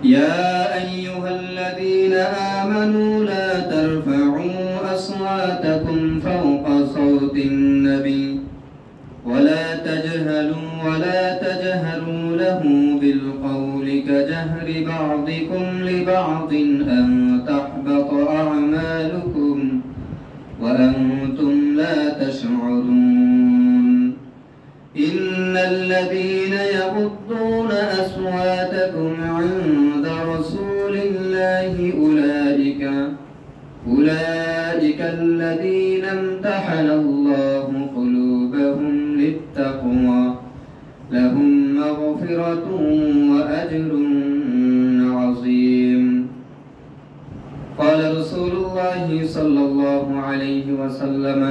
يا أيها الذين آمنوا لا ترفعوا أصواتكم فوق صوت النبي ولا تجهروا له بالقول كجهر بعضكم لبعض أن تحبط أعمالكم وأنتم لا تشعرون إن الذين يغضون أصواتكم عند رسول الله أولئك الذين امتحن الله قلوبهم للتقوى لهم مغفرة وأجر عظيم. قال رسول الله صلى الله عليه وسلم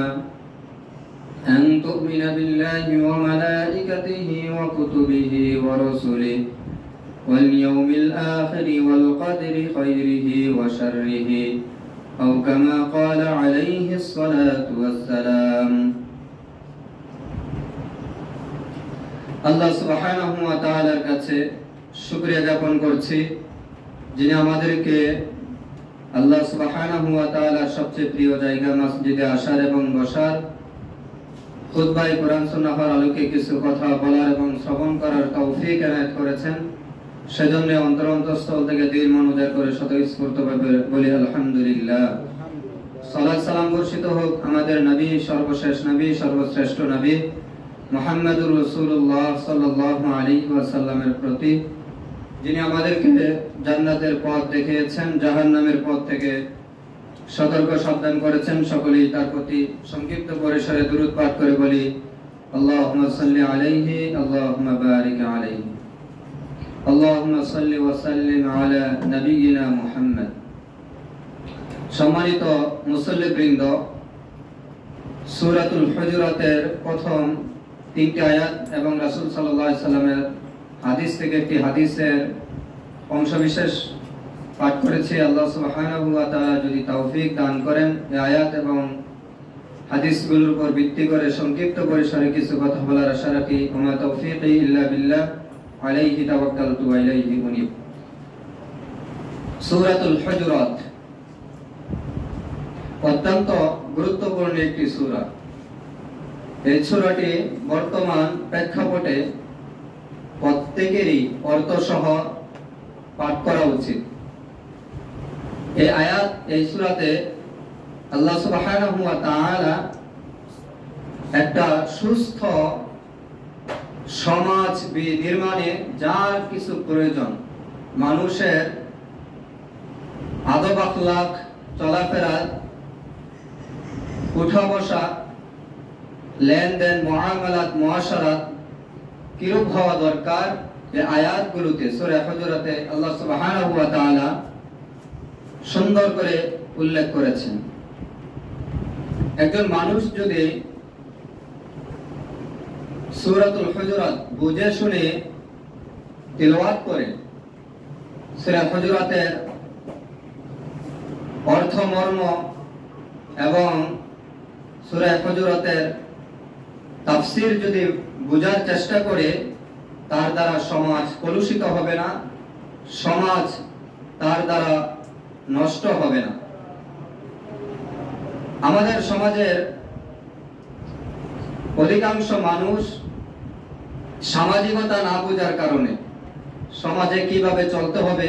أن تؤمن بالله وملائكته وكتبه ورسله واليوم الآخر والقدر خيره وشره أو كما قال عليه الصلاة والسلام. আল্লাহ সুবহানাহু ওয়া তাআলার কাছে শুকরিয়া জ্ঞাপন করছি যিনি আমাদেরকে আল্লাহ সুবহানাহু ওয়া তাআলার সবচেয়ে প্রিয় জায়গা মসজিদে আসার এবং বসার, খুতবায়ে কোরআন সুন্নাহর আলোকে কিছু কথা বলার এবং শ্রবণ করার তৌফিক এনায়েত করেছেন। সেজন্য অন্তরস্থল থেকে দিল মনোজার করে স্বতঃস্ফূর্তভাবে বলি আলহামদুলিল্লাহ। সালাত সালাম বর্ষিত হোক আমাদের নবী, সর্বশেষ নবী, সর্বশ্রেষ্ঠ নবী মুহাম্মদুর রাসূলুল্লাহ সাল্লাল্লাহু আলাইহি ওয়াসাল্লামের প্রতি, যিনি আমাদেরকে জান্নাতের পথ দেখিয়েছেন, জাহান্নামের পথ থেকে সতর্ক সাবধান করেছেন। সকলেই তার প্রতি সংক্ষিপ্ত পরিসরে দুরূদ পাঠ করে বলি আল্লাহুম্মা সাল্লি আলাইহি আল্লাহুম্মা বারিক আলাইহি আল্লাহুম্মা সাল্লি ওয়া সাল্লিম আলা নাবিয়িনা মুহাম্মদ। সম্মানিত মুসল্লিবৃন্দ, সূরাতুল হুজুরাতের প্রথম 3টি আয়াত এবং রাসূল সাল্লাল্লাহু আলাইহি সাল্লামের হাদিস থেকে একটি হাদিসের অংশবিশেষ পাঠ করেছি। আল্লাহ সুবহানাহু ওয়া তাআলা যদি তৌফিক দান করেন, এই আয়াত এবং হাদিসগুলোর উপর ভিত্তি করে সংক্ষিপ্ত পরিসরে কিছু কথা বলার আশা রাখি। ওমা তৌফিকি ইল্লা বিল্লাহ আলাইহি তাওয়াক্কালতু ওয়া ইলাইহি উনীব। সূরাতুল হুজুরাত অত্যন্ত গুরুত্বপূর্ণ একটি সূরা। এই সূরাটি বর্তমান প্রেক্ষাপটে প্রত্যেকেরই অর্থসহ পাঠ করা উচিত। এই আয়াত, এই সূরাতে আল্লাহ সুবহানাহু ওয়া তাআলা একটা সুস্থ সমাজ নির্মাণে যার কিছু প্রয়োজন, মানুষের আদব আখলাক, চলাফেরা, উঠা বসা, লেনদেন, মুআমালাত, মুআশারাত কিরূপ হওয়া দরকার, এই আয়াতগুলোতে সূরা হুজুরাতে আল্লাহ সুবহানাহু ওয়া তাআলা সুন্দর করে উল্লেখ করেছেন। একজন মানুষ যদি সূরাতুল হুজুরাত বুঝে শুনে তিলাওয়াত করে, সূরা হুজুরাতের অর্থ মর্ম এবং সূরা হুজুরাতের তাফসীর যদি বোঝার চেষ্টা করে, তার দ্বারা সমাজ কলুষিত হবে না, সমাজ তার দ্বারা নষ্ট হবে না। আমাদের সমাজের অধিকাংশ মানুষ সামাজিকতা না বোঝার কারণে সমাজে কিভাবে চলতে হবে,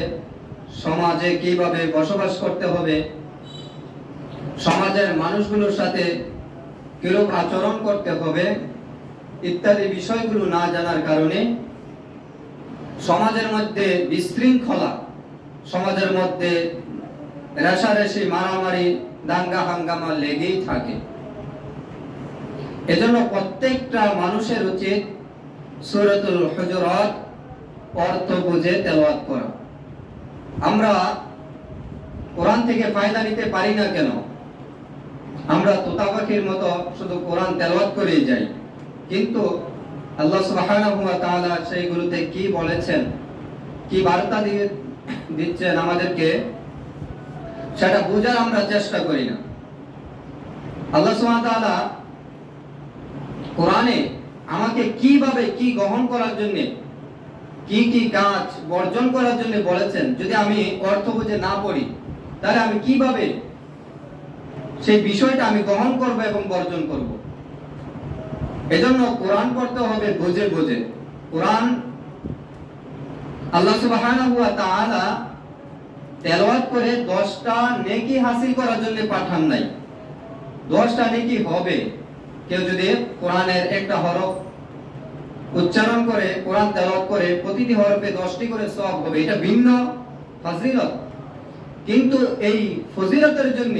সমাজে কিভাবে বসবাস করতে হবে, সমাজের মানুষগুলোর সাথে কিরূপ আচরণ করতে হবে ইত্যাদি বিষয়গুলো না জানার কারণে সমাজের মধ্যে বিশৃঙ্খলা, সমাজের মধ্যে রেষারেষি, মারামারি, দাঙ্গা হাঙ্গামা লেগেই থাকে। এজন্য প্রত্যেকটা মানুষের উচিত সূরাতুল হুজুরাত অর্থ বুঝে তেলাওয়াত করা। আমরা কোরআন থেকে ফায়দা নিতে পারি না কেন? আমরা তোতা পাখির মতো শুধু কোরআন তেলাওয়াত করেই যাই, কিন্তু আল্লাহ সুবহানাহু ওয়া তাআলা সেইগুলোতে কি বলেছেন, কি বার্তা দিচ্ছেন আমাদেরকে, সেটা বোঝার আমরা চেষ্টা করি না। আল্লাহ সুবহানাহু ওয়া তাআলা কোরআনে আমাকে কিভাবে কি গ্রহণ করার জন্য কি কি কাজ বর্জন করার জন্য বলেছেন, যদি আমি অর্থ বুঝে না পড়ি তাহলে আমি কিভাবে সেই বিষয়টা আমি গ্রহণ করব এবং বর্জন করব। এজন্য কোরআন পড়তে হবে বুঝে বুঝে। কোরআন আল্লাহ সুবহানাহু ওয়া তাআলা তেলাওয়াত করে 10টা নেকি হাসিল করার জন্য পাঠান নাই। 10টা নেকি হবে কেউ যদি কোরআনের একটা হরফ উচ্চারণ করে, কোরআন তেলাওয়াত করে, প্রতিটি হরফে 10টি করে সওয়াব হবে, এটা ভিন্ন ফজিলত। কিন্তু এই ফজিলতের জন্য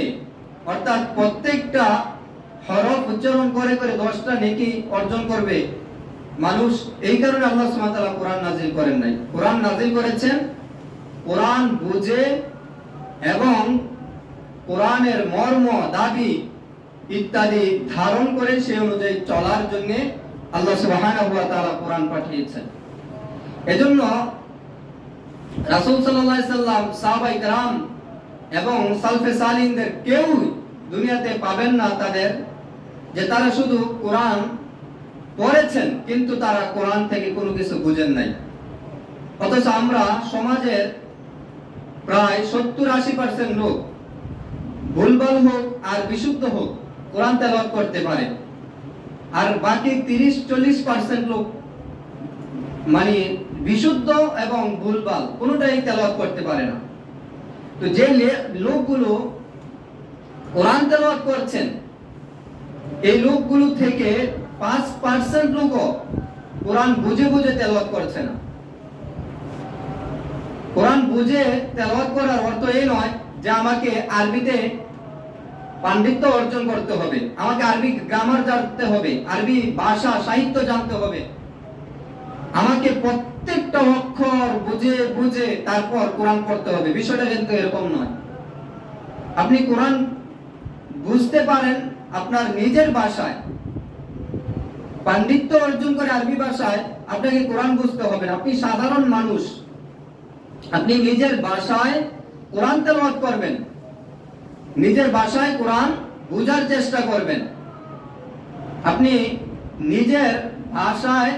অর্থাৎ প্রত্যেকটা হরফ উচ্চারণ করে করে 10টা নেকি অর্জন করবে মানুষ, এই কারণে আল্লাহ সুবহানাহু ওয়া তাআলা কোরআন নাযিল করেন নাই। কোরআন নাযিল করেছেন কোরআন বুঝে এবং কোরআনের মর্ম, দাবি ইত্যাদি ধারণ করে সেই অনুযায়ী চলার জন্য আল্লাহ সুবহানাহু ওয়া তাআলা কোরআন পাঠিয়েছেন। এজন্য রাসূল সাল্লাল্লাহু আলাইহি সাল্লাম, সাহাবায়ে কেরাম এবং সালফে সালিহিনদের কেউ দুনিয়াতে পাবেন না তাদের যে তারা শুধু কোরআন পড়েছেন কিন্তু তারা কোরআন থেকে কোনো কিছু বুঝেন নাই। অথচ আমরা সমাজের প্রায় 70-80% লোক ভুলভাল হোক আর বিশুদ্ধ হোক কোরআন তেলাওয়াত করতে পারে, আর বাকি 30-40% লোক মানে বিশুদ্ধ এবং ভুলভাল কোনোটাই তেলাওয়াত করতে পারে না। তো যে লোকগুলো কোরআন তেলাওয়াত করছেন এই লোকগুলো থেকে 5% লোকও কোরআন বুঝে বুঝে তেলাওয়াত করছে না। কোরআন বুঝে তেলাওয়াত করার অর্থ এই নয় যে আমাকে আরবিতে পাণ্ডিত্য অর্জন করতে হবে, আমাকে আরবি গ্রামার জানতে হবে, আরবি ভাষা সাহিত্য জানতে হবে, আমাকে প্রত্যেকটা অক্ষর বুঝে বুঝে তারপর কোরআন পড়তে হবে। বিষয়টা কিন্তু এরকম নয়। আপনি কোরআন বুঝতে পারেন আপনার নিজের ভাষায়, পাণ্ডিত্য অর্জন করে আরবি ভাষায় আপনাকে কোরআন বুঝতে হবে না। আপনি সাধারণ মানুষ, আপনি নিজের ভাষায় কোরআন তেলাওয়াত করবেন, নিজের ভাষায় কোরআন বোঝার চেষ্টা করবেন। আপনি নিজের ভাষায়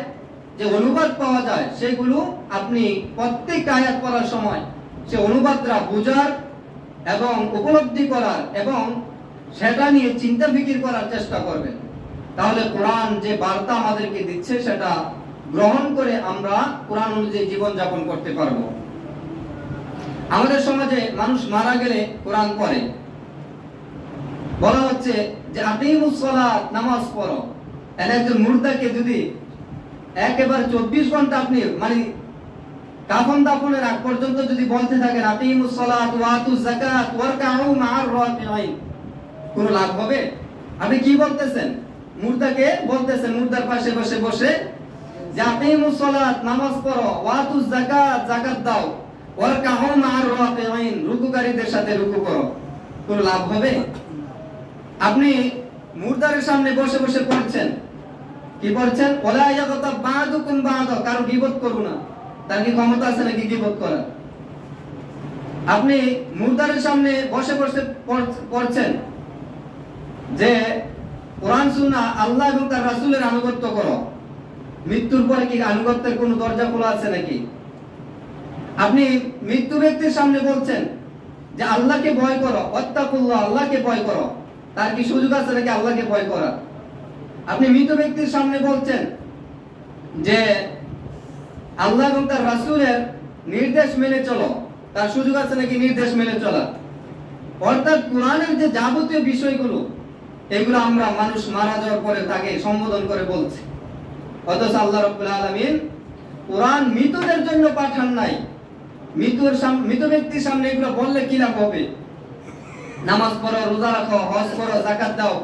যে অনুবাদ পাওয়া যায় সেগুলো আপনি প্রত্যেক আয়াত পড়ার সময় সে অনুবাদটা বোঝার এবং উপলব্ধি করার এবং সেটা নিয়ে চিন্তা ফিকির করার চেষ্টা করবেন। তাহলে কোরআন যে বার্তা আমাদেরকে দিচ্ছে সেটা গ্রহণ করে আমরা কোরআন অনুযায়ী জীবন যাপন করতে পারবো। আমাদের সমাজে মানুষ মারা গেলে কোরআন পড়ে, বলা হচ্ছে যে আকিমুস সালাত, নামাজ পড়ো। একজন মুর্দাকে যদি একেবারে 24 ঘন্টা আপনি মানে কাফন দাফনের আগ পর্যন্ত যদি বলতে থাকেন আকিমুস সালাত ওয়া আতুজ যাকাত ওয়ারকাউ মা'আর রাকিঈন, কোনো লাভ হবে? আপনি কি বলতেছেন? মুর্দাকে বলতেছেন মুর্দার পাশে বসে বসে যে আকিমুস সালাত, নামাজ পড়ো, ওয়া আতুজ যাকাত, যাকাত দাও, ওয়ারকাউ মা'আর রাকিঈন, রুকুকারীদের সাথে রুকু করো, কোনো লাভ হবে? আপনি মুর্দারের সামনে বসে বসে পড়ছেন, কি পড়ছেন? ওয়ালা ইয়াগতাব বা'দুকুম বা'দ, কারো গীবত করো না। তার কি ক্ষমতা আছে নাকি গীবত করার? আপনি মুর্দারের সামনে বসে বসে পড়ছেন যে কোরআন সুন্নাহ আল্লাহ এবং তার রাসূলের আনুগত্য করো। মৃত্যুর পরে কি আনুগত্যের কোনো দরজা খোলা আছে নাকি? আপনি মৃত্যু ব্যক্তির সামনে বলছেন যে আল্লাহকে ভয় করো, ওয়াত্তাকুল্লাহ, আল্লাহকে ভয় করো। তার কি সুযোগ আছে নাকি আল্লাহকে ভয় করার? আপনি মৃত ব্যক্তির সামনে বলছেন যে আল্লাহ এবং তার রাসূলের নির্দেশ মেনে চলো, তার সুযোগ আছে নাকি নির্দেশ মেনে চলা? অর্থাৎ কোরআনের যে যাবতীয় বিষয়গুলো এগুলো আমরা মানুষ মারা যাওয়ার পরে তাকে সম্বোধন করে বলছি, অথচ আল্লাহ রাব্বুল আলামিন কোরআন মৃতদের জন্য পাঠান নাই। মৃত ব্যক্তির সামনে এগুলো বললে কি লাভ হবে? নামাজ পড়ো, রোজা রাখো, হজ করো, যাকাত দাও,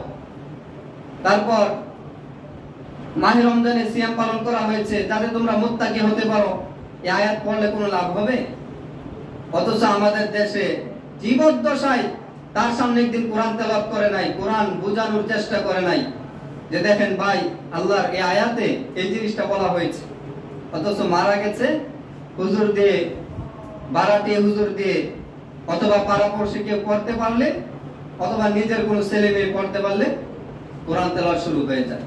তারপর মাহে রমজানে সিয়াম পালন করা হয়েছে যাতে তোমরা মুত্তাকি হতে পারো, এই আয়াত পড়লে কোনো লাভ হবে? অথচ আমাদের দেশে জীবদ্দশায় তার সামনে একদিন কোরআন তেলাওয়াত করে নাই, কোরআন বোঝানোর চেষ্টা করে নাই যে দেখেন ভাই আল্লাহর এই আয়াতে এই জিনিসটা বলা হয়েছে। অথচ মারা গেছে হুজুর দিয়ে, বারাটি হুজুর দিয়ে, অথবা পাড়াপড়শি কেউ পড়তে পারলে অথবা নিজের কোনো ছেলে মেয়ে পড়তে পারলে কোরআন তেলাওয়াত শুরু হয়ে যায়।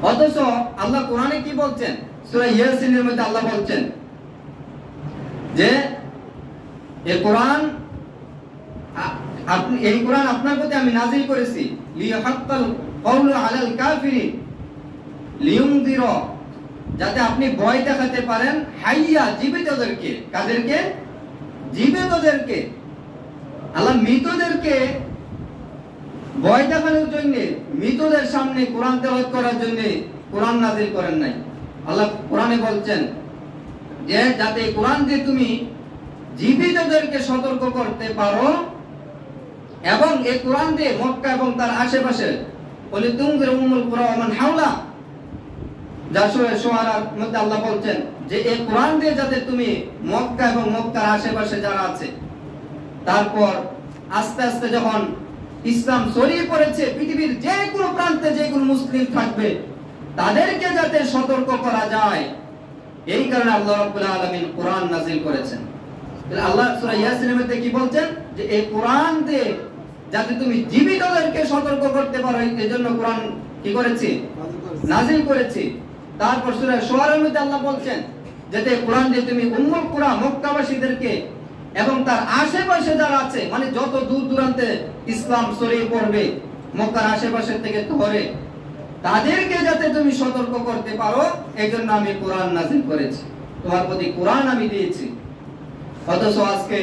অথচ আল্লাহ কোরআনে কি বলছেন? সূরা ইয়াসিনের মধ্যে আল্লাহ বলছেন যে এই কোরআন আপনার প্রতি আমি নাযিল করেছি লিয়াহাক্কাল কাউলু আলাল কাফিরিন লিয়ুনযিরা, যাতে আপনি ভয় দেখাতে পারেন হাইয়া জীবিতদেরকে। কাদেরকে? জীবিতদেরকে। আল্লাহ মৃতদেরকে ভয় দেখানোর জন্য, মৃতদের সামনে কোরআন তেলাওয়াত করার জন্য কোরআন নাযিল করেন নাই। আল্লাহ কোরআনে বলছেন যে যাতে কোরআন দিয়ে তুমি জীবিতদেরকে সতর্ক করতে পারো, এবং এই কোরআন দিয়ে মক্কা এবং তার আশেপাশে বলে তুমগির উম্মুল কুরা ওয়া মান হাওলা, যা সূরা শুআরার মধ্যে আল্লাহ বলছেন যে এই কোরআন দিয়ে যাতে তুমি মক্কা এবং মক্কার আশেপাশে যারা আছে, তারপর আস্তে আস্তে যখন ইসলাম ছড়িয়ে পড়েছে পৃথিবীর যে কোনো প্রান্তে যে কোনো মুসলিম থাকবে তাদেরকে যাতে সতর্ক করা যায়, এই কারণে আল্লাহ রাব্বুল আলামিন কোরআন নাযিল করেছেন। আল্লাহ সূরা ইয়াসিনের মধ্যে কি বলছেন যে এই কোরআন দিয়ে যাতে তুমি জীবিতদেরকে সতর্ক করতে পারো, এই জন্য কোরআন কি করেছি? নাযিল করেছি। তারপর সূরা শুআরার মধ্যে আল্লাহ বলছেন যাতে কোরআন দিয়ে তুমি উম্মুল কুরা মক্কাবাসীদেরকে এবং তার আশেপাশে যারা আছে, মানে যত দূর দূরান্তে ইসলাম ছড়িয়ে পড়বে মক্কার আশেপাশে থেকে ধরে, তাদেরকে যাতে তুমি সতর্ক করতে পারো, এই জন্য আমি কোরআন নাযিল করেছি, তোমার প্রতি কোরআন আমি দিয়েছি। অথচ আজকে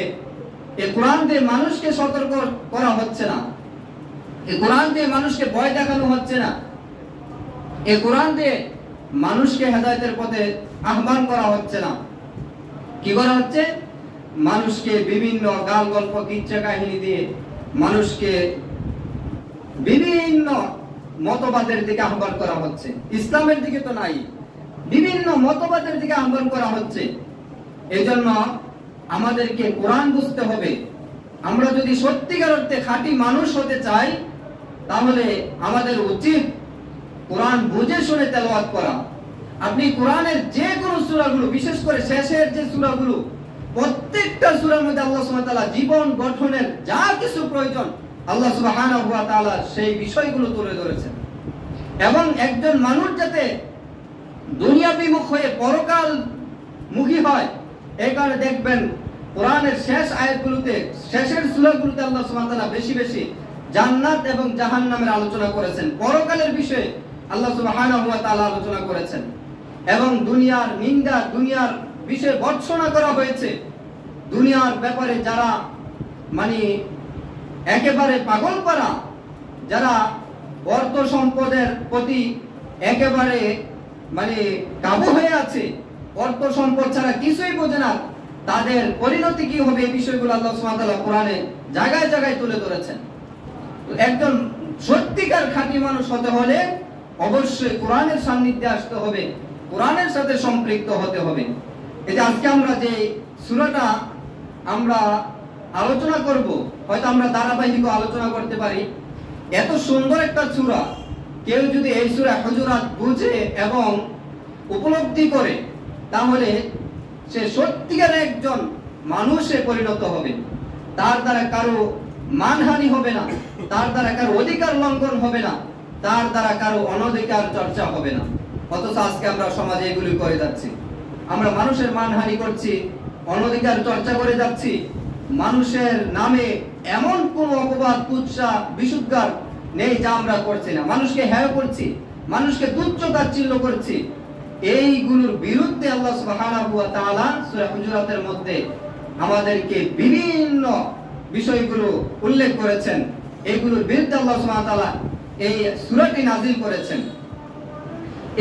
এই কোরআন দিয়ে মানুষকে সতর্ক করা হচ্ছে না, এই কোরআন দিয়ে মানুষকে ভয় দেখানো হচ্ছে না, এই কোরআন দিয়ে মানুষকে হেদায়েতের পথে আহ্বান করা হচ্ছে না। কি করা হচ্ছে? মানুষকে বিভিন্ন গাল গল্প কিচ্ছা কাহিনী দিয়ে মানুষকে বিভিন্ন মতবাদের দিকে আহ্বান করা হচ্ছে। ইসলামের দিকে তো নাই, বিভিন্ন মতবাদের দিকে আহ্বান করা হচ্ছে। এজন্য আমাদেরকে কোরআন বুঝতে হবে। আমরা যদি সত্যিকার অর্থে খাঁটি মানুষ হতে চাই, তাহলে আমাদের উচিত কোরআন বুঝে শুনে তেলাওয়াত করা। আপনি কোরআনের যে কোনো সূরাগুলো, বিশেষ করে শেষের যে সূরাগুলো, প্রত্যেকটা সূরার মধ্যে আল্লাহ সুবহানাহু ওয়া তাআলা জীবন গঠনের যা কিছু প্রয়োজন আল্লাহ সুবহানাহু ওয়া তাআলা সেই বিষয়গুলো তুলে ধরেছেন। এবং একজন মানুষ যাতে দুনিয়া বিমুখ হয়ে পরকাল মুখী হয়, এই কারণে দেখবেন কোরআনের শেষ আয়াতগুলোতে, শেষের সূরাগুলোতে আল্লাহ সুবহানাহু ওয়া তাআলা বেশি বেশি জান্নাত এবং জাহান্নামের আলোচনা করেছেন, পরকালের বিষয়ে আল্লাহ সুবহানাহু ওয়া তাআলা আলোচনা করেছেন। এবং দুনিয়ার নিন্দা, দুনিয়ার বিষয়ে ভর্ৎসনা করা হয়েছে। দুনিয়ার ব্যাপারে যারা মানে একেবারে পাগলপারা, যারা অর্থ সম্পদের প্রতি একেবারে মানে কাবু হয়ে আছে, অর্থ সম্পদ ছাড়া কিছুই বোঝে না, তাদের পরিণতি কি হবে এই বিষয়গুলো আল্লাহ সুবহানাহু ওয়া তাআলা কোরআনে জায়গায় জায়গায় তুলে ধরেছেন। একজন সত্যিকার খাঁটি মানুষ হতে হলে অবশ্যই কোরআনের সান্নিধ্যে আসতে হবে, কোরআনের সাথে সম্পৃক্ত হতে হবে। এই যে আজকে আমরা যে সূরাটা আমরা আলোচনা করব, হয়তো আমরা ধারাবাহিক আলোচনা করতে পারি। এত সুন্দর একটা সূরা, কেউ যদি এই সূরা হুজুরাত বুঝে এবং উপলব্ধি করে, তাহলে সে সত্যিকার একজন মানুষে পরিণত হবে। তার দ্বারা কারো মানহানি হবে না, তার দ্বারা কারো অধিকার লঙ্ঘন হবে না, তার দ্বারা কারো অনধিকার চর্চা হবে না। অথচ আজকে আমরা সমাজে এগুলি করে যাচ্ছি। আমরা মানুষের মানহানি করছি, অনধিকার চর্চা করে যাচ্ছি, মানুষের নামে এমন কোন অপবাদ, কুৎসা, বিশুদ্ধার নেই যা আমরা করছি না। মানুষকে হেয় করছি, মানুষকে তুচ্ছ তাচ্ছিল্য করছি। এইগুলোর বিরুদ্ধে আল্লাহ সুবহানাহু ওয়া তাআলা সূরা হুজুরাতের মধ্যে আমাদেরকে বিভিন্ন বিষয়গুলো উল্লেখ করেছেন। এইগুলোর বিরুদ্ধে আল্লাহ সুবহানাহু ওয়া তাআলা এই সূরাটি নাযিল করেছেন।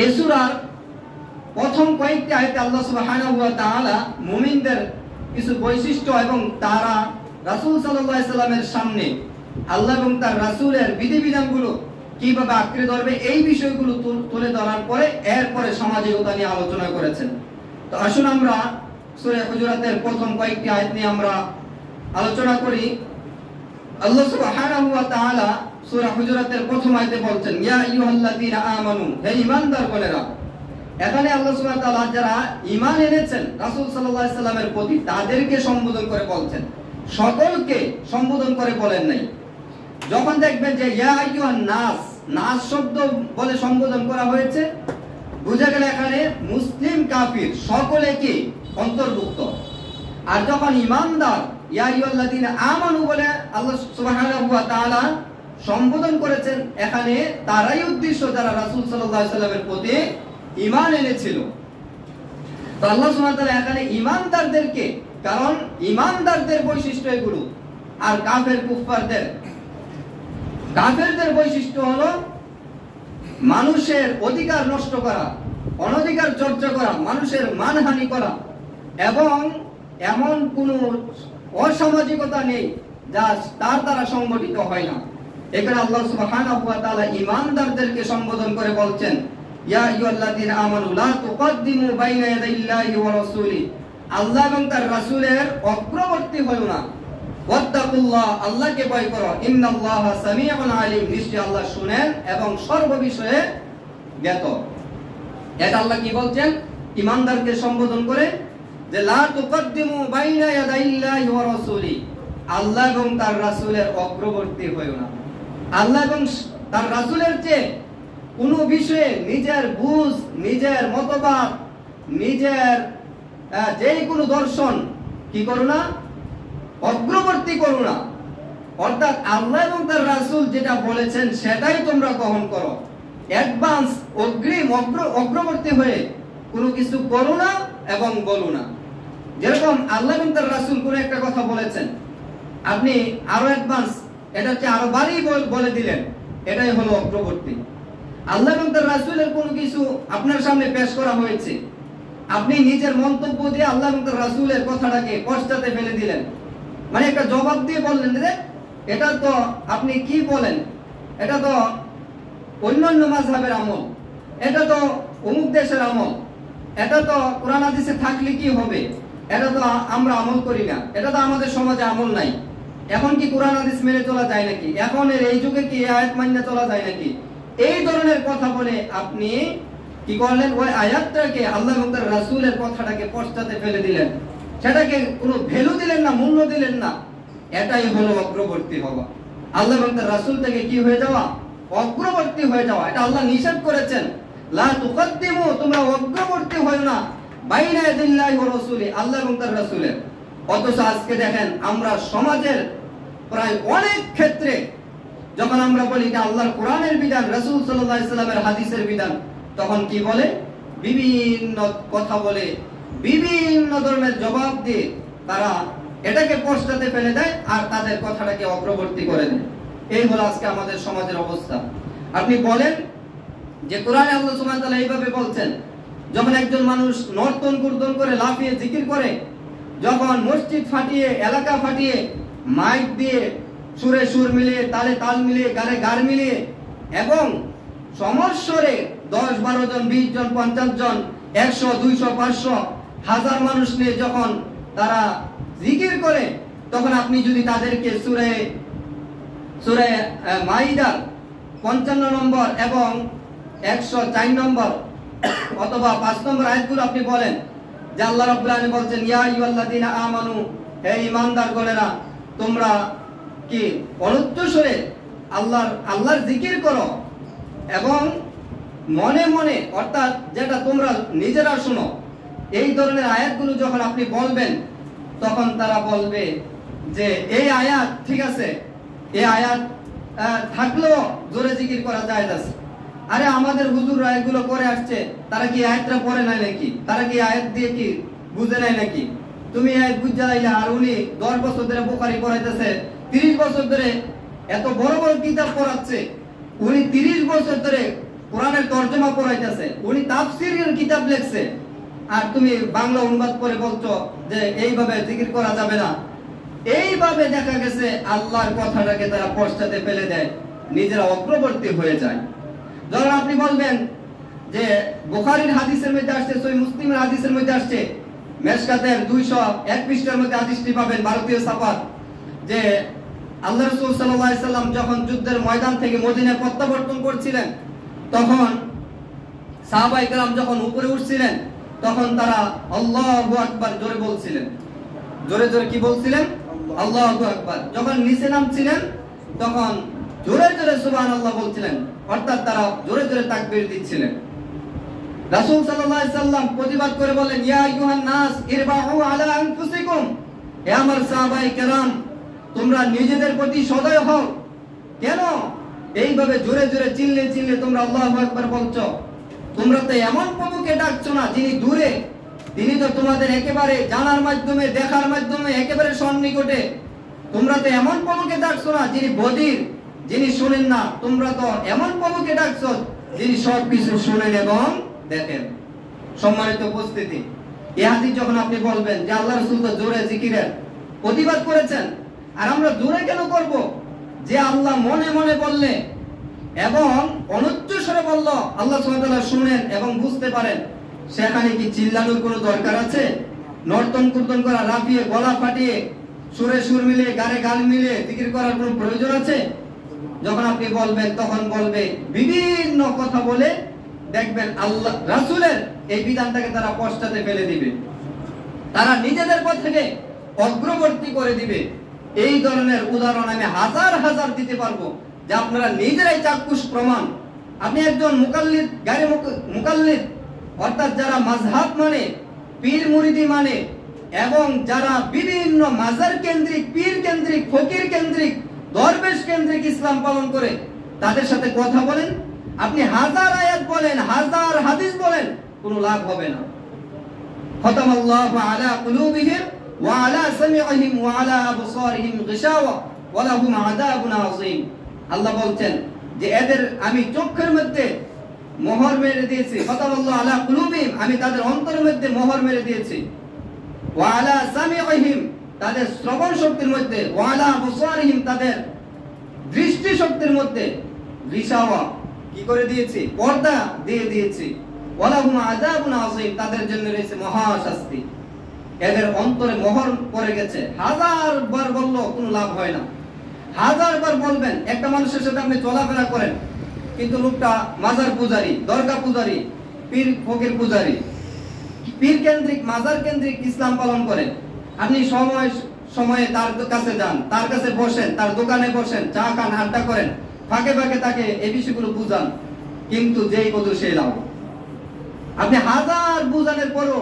এই সূরার প্রথম কয়েকটি আয়াতে আল্লাহ সুবহানাহু ওয়া তাআলা মুমিনদের কিছু বৈশিষ্ট্য এবং তারা রাসূল সাল্লাল্লাহু আলাইহি সাল্লামের সামনে আল্লাহ এবং তার রাসূলের বিধিবিধানগুলো কিভাবে আঁকড়ে ধরবে এই বিষয়গুলো তুলে ধরার পরে এরপরে সামাজিকতা নিয়ে আলোচনা করেছেন। তো আসুন আমরা সূরা হুজুরাতের প্রথম কয়েকটি আয়াত নিয়ে আমরা আলোচনা করি। আল্লাহ সুবহানাহু ওয়া তাআলা সূরা হুজুরাতের প্রথম আয়াতে বলছেন, ইয়া আইয়ুহাল্লাযীনা আমানু, হে ঈমানদারগণেরা। এখানে আল্লাহ সুবহানাহু ওয়া তাআলা যারা ঈমান এনেছেন রাসূল সাল্লাল্লাহু আলাইহি সাল্লামের প্রতি, তাদেরকে সম্বোধন করে বলছেন, সকলকে সম্বোধন করে বলেন নাই। যখন দেখবেন যে ইয়া আইয়ুহান নাস, নাস শব্দ বলে সম্বোধন করা হয়েছে, বুঝা গেল এখানে মুসলিম কাফির সকলে কি অন্তর্ভুক্ত। আর যখন ইমানদার ইয়া আইয়ুহাল্লাযীনা আমানু বলে আল্লাহ সুবহানাহু ওয়া তাআলা সম্বোধন করেছেন, এখানে তারাই উদ্দেশ্য যারা রাসূল সাল্লাল্লাহু আলাইহি সাল্লামের প্রতি ঈমান এনেছিল। তো আল্লাহ সুবহানাহু ওয়া তাআলা এখানে ঈমানদারদেরকে, কারণ ঈমানদারদের বৈশিষ্ট্য এগুলো, আর কাফেরদের বৈশিষ্ট্য হলো মানুষের অধিকার নষ্ট করা, অনধিকার চর্চা করা, মানুষের মানহানি করা, এবং এমন কোনো অসামাজিকতা নেই যা তার দ্বারা সংগঠিত হয় না। এখানে আল্লাহ সুবহানাহু ওয়া তাআলা ঈমানদারদেরকে সম্বোধন করে বলছেন, ইয়া আইয়ুহাল্লাযীনা আমানু লা তুকদ্দিমু বাইনা ইয়াদাইল্লাহি ওয়া রাসূলি, আল্লাহ এবং তার রাসূলের অগ্রবর্তী হয়ো না। ওয়াত্তাকুল্লাহ, আল্লাহকে ভয় করো। ইন্নাল্লাহা সামিউন আলিম, নিশ্চয়ই আল্লাহ শুনেন এবং সর্ববিষয়ে জ্ঞাত। এটা আল্লাহ কি বলছেন ঈমানদারকে সম্বোধন করে, যে লা তুকদ্দিমু বাইনা ইয়াদাইল্লাহি ওয়া রাসূলি, আল্লাহ এবং তার রাসূলের অগ্রবর্তী হয়ো না। আল্লাহ এবং তার রাসূলের চেয়ে কোন বিষয়ে নিজের বুঝ, নিজের মতবাদ, নিজের যে কোনো দর্শন কি করো না, অগ্রবর্তী করো না। অর্থাৎ আল্লাহ এবং তার রাসূল যেটা বলেছেন সেটাই তোমরা গ্রহণ করো। অ্যাডভান্স, অগ্রিম, অগ্রবর্তী হয়ে কোনো কিছু করো না এবং বলো না। যেরকম আল্লাহ এবং তার রাসূল কোন একটা কথা বলেছেন, আপনি আরো অ্যাডভান্স, এটা হচ্ছে আরো বাড়িয়ে বলে দিলেন, এটাই হলো অগ্রবর্তী। আল্লাহ এবং তার রাসূলের কোনো কিছু আপনার সামনে পেশ করা হয়েছে, আপনি নিজের মন্তব্য দিয়ে আল্লাহ এবং তার রাসূলের কথাটাকে পশ্চাতে ফেলে দিলেন, মানে একটা জবাব দিয়ে বললেন যে এটা তো আপনি কি বলেন, এটা তো অন্যান্য মাযহাবের আমল, এটা তো অমুক দেশের আমল, এটা তো কোরআন হাদিসে থাকলে কি হবে, এটা তো আমরা আমল করি না, এটা তো আমাদের সমাজে আমল নাই, এখন কি কোরআন হাদিস মেনে চলা যায় নাকি, এখন এই যুগে কি আয়াত মান্য চলা যায় নাকি, এই ধরনের কথা বলে আপনি কি করলেন, ওই আয়াতটাকে আল্লাহ এবং তার রাসূলের কথাটাকে পশ্চাতে ফেলে দিলেন, সেটাকে কোনো ভ্যালু দিলেন না, মূল্য দিলেন না। এটাই হলো অগ্রবর্তী হওয়া। আল্লাহ এবং তার রাসূল থেকে কি হয়ে যাওয়া, অগ্রবর্তী হয়ে যাওয়া। এটা আল্লাহ নিষেধ করেছেন, লা তুকদ্দিমু, তোমরা অগ্রবর্তী হয়ো না বাইনা ইয়াদিল্লাহি ওয়া রাসূলি, আল্লাহ এবং তার রাসূলের। অথচ আজকে দেখেন আমরা সমাজের প্রায় অনেক ক্ষেত্রে যখন আমরা বলি যে আল্লাহর কোরআনের বিধান, রাসূল সাল্লাল্লাহু আলাইহি সাল্লামের হাদিসের বিধান, তখন কি বলে, বিভিন্ন কথা বলে, বিভিন্ন ধরনের জবাব দিয়ে তারা এটাকে পশ্চাতে ফেলে দেয় আর তাদের কথাটাকে অগ্রবর্তী করে দেয়। এই হলো আজকে আমাদের সমাজের অবস্থা। আপনি বলেন যে কোরআনে আল্লাহ সুবহানাহু ওয়া তাআলা এইভাবে বলছেন, যখন একজন মানুষ নর্তন কুর্দন করে লাফিয়ে জিকির করে, যখন মসজিদ ফাটিয়ে, এলাকা ফাটিয়ে, মাইক দিয়ে সুরে সুর মিলিয়ে, তালে তাল মিলিয়ে, গানে গার মিলিয়ে, এবং সমস্বরে 10-12 জন, 20 জন, 50 জন, 100, 200, 500, 1000 মানুষ নিয়ে যখন তারা জিকির করে, তখন আপনি যদি তাদেরকে সূরা মাইদার 55 নম্বর এবং 104 নম্বর অথবা 5 নম্বর আয়াতগুলো আপনি বলেন যে আল্লাহ রাব্বুল আলামিন বলছেন, ইয়া আইয়ুহাল্লাযীনা আমানু, হে ঈমানদারগণেরা, তোমরা কি অনুচ্চস্বরে আল্লাহর জিকির করো এবং মনে মনে, অর্থাৎ যেটা তোমরা নিজেরা শুনো। এই ধরনের আয়াতগুলো যখন আপনি বলবেন, তখন তারা বলবে যে এই আয়াত ঠিক আছে, এই আয়াত থাকলেও জোরে জিকির করা জায়েজ আছে। আরে আমাদের হুজুররা এগুলো করে আসছে, তারা কি আয়াতটা পড়ে নাই নাকি, তারা কি আয়াত দিয়ে কি বুঝে নাই নাকি, তুমি আয়াত বুঝা লাইলা, আর উনি 10 বছর ধরে বুখারী পড়াইতেছে, 30 বছর ধরে এত বড় বড় কিতাব পড়াচ্ছে, উনি 30 বছর ধরে কোরআনের তরজমা পড়াইতেছে, উনি তাফসীরের কিতাব লিখছে, আর তুমি বাংলা অনুবাদ করে বলছো যে এইভাবে জিকির করা যাবে না। এইভাবে দেখা গেছে আল্লাহর কথাটাকে তারা পশ্চাতে ফেলে দেয়, নিজেরা অগ্রবর্তী হয়ে যায়। ধরুন আপনি বলবেন যে বুখারীর হাদিসের মধ্যে আসছে, সহিহ মুসলিমের হাদিসের মধ্যে আসছে, মেশকাতের 201 পৃষ্ঠার মধ্যে হাদিসটি পাবেন, ভারতীয় ছাপা, যে আল্লাহ রাসূল সাল্লাল্লাহু আলাইহি সাল্লাম যখন যুদ্ধের ময়দান থেকে মদিনায় প্রত্যাবর্তন করছিলেন, তখন সাহাবায়ে কেরাম যখন উপরে উঠছিলেন, তখন তারা আল্লাহু আকবার জোরে বলছিলেন, জোরে জোরে কি বলছিলেন, আল্লাহু আকবার। যখন নিচে নামছিলেন, তখন জোরে জোরে সুবহানাল্লাহ বলছিলেন, অর্থাৎ তারা জোরে জোরে তাকবীর দিচ্ছিলেন। রাসূল সাল্লাল্লাহু আলাইহি সাল্লাম প্রতিবাদ করে বলেন, ইয়া আইয়ুহান নাস ইরবাহু আলা আনফুসিকুম, হে আমার সাহাবায়ে কেরাম, তোমরা নিজেদের প্রতি সদয় হও। কেন এইভাবে জোরে জোরে চিল্লে চিল্লে তোমরা আল্লাহু আকবার বলছো? তোমরা তো এমন প্রভুকে ডাকছো না যিনি দূরে, তিনি তো তোমাদের একেবারে জানার মাধ্যমে, দেখার মাধ্যমে একেবারে সন্নিকটে। তোমরা তো এমন প্রভুকে ডাকছো না যিনি বধির, যিনি শুনেন না। তোমরা তো এমন প্রভুকে ডাকছো যিনি সবকিছু শুনেন এবং দেখেন। সম্মানিত উপস্থিতি, এই হাদিস যখন আপনি বলবেন যে আল্লাহ রাসূল তো জোরে জিকিরের প্রতিবাদ করেছেন, আর আমরা জোরে কেন করব? যে আল্লাহ মনে মনে বললে এবং অনুচ্চ স্বরে বলল, আল্লাহ সুবহানাহু ওয়া তাআলা শুনেন এবং বুঝতে পারেন, সেখানে কি চিল্লানোর কোনো দরকার আছে? নর্তন কীর্তন করা, লাফিয়ে গলা ফাটিয়ে সুরে সুর মিলিয়ে গানে গান মিলিয়ে জিকির করার কোনো প্রয়োজন আছে? যখন আপনি বলবেন তখন বলবে বিভিন্ন কথা বলে, দেখবেন আল্লাহ রাসূলের এই বিধানটাকে তারা পশ্চাতে ফেলে দিবে, তারা নিজেদের পথ থেকে অগ্রবর্তী করে দিবে। এই ধরনের উদাহরণ আমি হাজার হাজার দিতে পারবো, যে আপনারা নিজেরাই চাক্ষুষ প্রমাণ। আপনি একজন মুকাল্লিদ, গায়রে মুকাল্লিদ, অর্থাৎ যারা মাযহাব মানে, পীর মুরিদি মানে, এবং যারা বিভিন্ন মাজার কেন্দ্রিক, পীর কেন্দ্রিক, ফকির কেন্দ্রিক, দরবেশ কেন্দ্রিক ইসলাম পালন করে, তাদের সাথে কথা বলেন, আপনি হাজার আয়াত বলেন, হাজার হাদিস বলেন, কোনো লাভ হবে না। খতামাল্লাহু আলা কুলুবিহিম ওয়া আলা সামিইহিম ওয়া আলা আবসারিহিম গিশাওয়া ওয়া লাহুম আযাবুন আযীম। আল্লাহ বলছেন যে এদের আমি চোখের মধ্যে মোহর মেরে দিয়েছি। খতামাল্লাহু আলা কুলুবিহিম, আমি তাদের অন্তরের মধ্যে মোহর মেরে দিয়েছি। ওয়া আলা সামিইহিম, তাদের শ্রবণ শক্তির মধ্যে, ওয়া আলা আবসারিহিম, তাদের দৃষ্টি শক্তির মধ্যে গিশাওয়া কি করে দিয়েছি? পর্দা দিয়ে দিয়েছি। ওয়া লাহুম আযাবুন আযীম, তাদের জন্য রয়েছে মহা শাস্তি। এদের অন্তরে মোহর পড়ে গেছে। হাজার বার বললো কোনো লাভ হয় না। হাজার বার বলবেন, একটা মানুষের সাথে আপনি চলাফেরা করেন, কিন্তু লোকটা মাজার পূজারী, দরগা পূজারী, পীর ফকির পূজারী, পীর কেন্দ্রিক, মাজার কেন্দ্রিক ইসলাম পালন করে। আপনি সময় সময়ে তার কাছে যান, তার কাছে বসেন, তার দোকানে বসেন, চা খান, আড্ডা করেন, ফাঁকে ফাঁকে তাকে এই বিষয়গুলো বুঝান, কিন্তু যেই কদু সেই লাভ। আপনি হাজার বুঝানোর পরও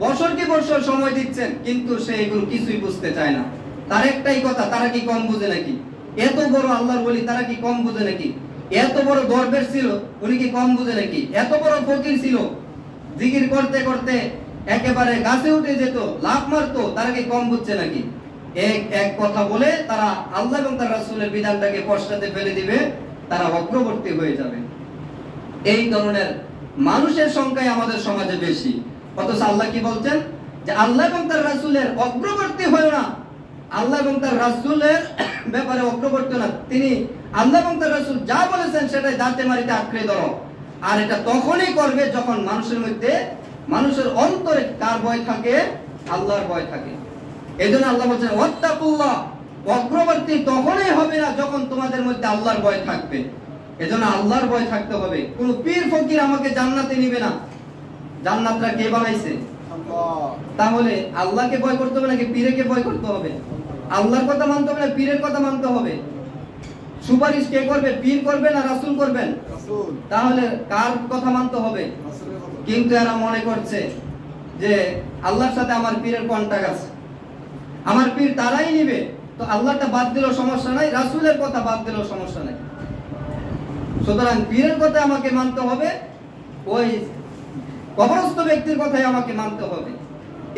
বছর কি বছর সময় দিচ্ছেন, কিন্তু সে এগুলো কিছুই বুঝতে চায় না। তার একটাই কথা, তারা কি কম বুঝে নাকি? এত বড় আল্লাহর ওলি, তারা কি কম বুঝে নাকি? এত বড় দরবেশ ছিল, উনি কি কম বুঝে নাকি? এত বড় ফকির ছিল, জিকির করতে করতে একেবারে গাছে উঠে যেত, লাফ মারতো, তারা কি কম বুঝছে নাকি? এক কথা বলে তারা আল্লাহ এবং তার রাসূলের বিধানটাকে পশ্চাতে ফেলে দিবে, তারা অগ্রবর্তী হয়ে যাবে। এই ধরনের মানুষের সংখ্যাই আমাদের সমাজে বেশি। অথচ আল্লাহ কি বলছেন? যে আল্লাহ এবং তার রাসূলের অগ্রবর্তী হয়ো না। আল্লাহ এবং তার রাসূলের ব্যাপারে অগ্রবর্তী না। তিনি আল্লাহ এবং তার রাসূল যা বলেছেন সেটাই দাঁতে মারিতে আঁকড়ে ধরো। আর এটা তখনই করবে যখন মানুষের মধ্যে, মানুষের অন্তরে কার ভয় থাকে? আল্লাহর ভয় থাকে। এজন্য আল্লাহ বলছেন ওয়াত্তাকুল্লাহ, অগ্রবর্তী তখনই হবে না যখন তোমাদের মধ্যে আল্লাহর ভয় থাকবে। এজন্য আল্লাহর ভয় থাকতে হবে। কোন পীর ফকির আমাকে জান্নাতে নিবে না। জান্নাতটা কে বানাইছে? আল্লাহ। তাহলে আল্লাহকে ভয় করতে হবে নাকি পীরকে ভয় করতে হবে? আল্লাহর কথা মানতে হবে না পীরের কথা মানতে হবে? সুপারিশ কে করবে? পীর করবে না রাসূল করবেন? রাসূল। তাহলে কার কথা মানতে হবে? রাসূলের কথা। কিন্তু এরা মনে করছে যে আল্লাহর সাথে আমার পীরের কন্টাক্ট আছে, আমার পীর তারাই নিবে, তো আল্লাহটা বাদ দিলেও সমস্যা নাই, রাসূলের কথা বাদ দিলেও সমস্যা নাই। সুতরাং পীরের কথা আমাকে মানতে হবে, ওই কবরস্থ ব্যক্তির কথাই আমাকে মানতে হবে।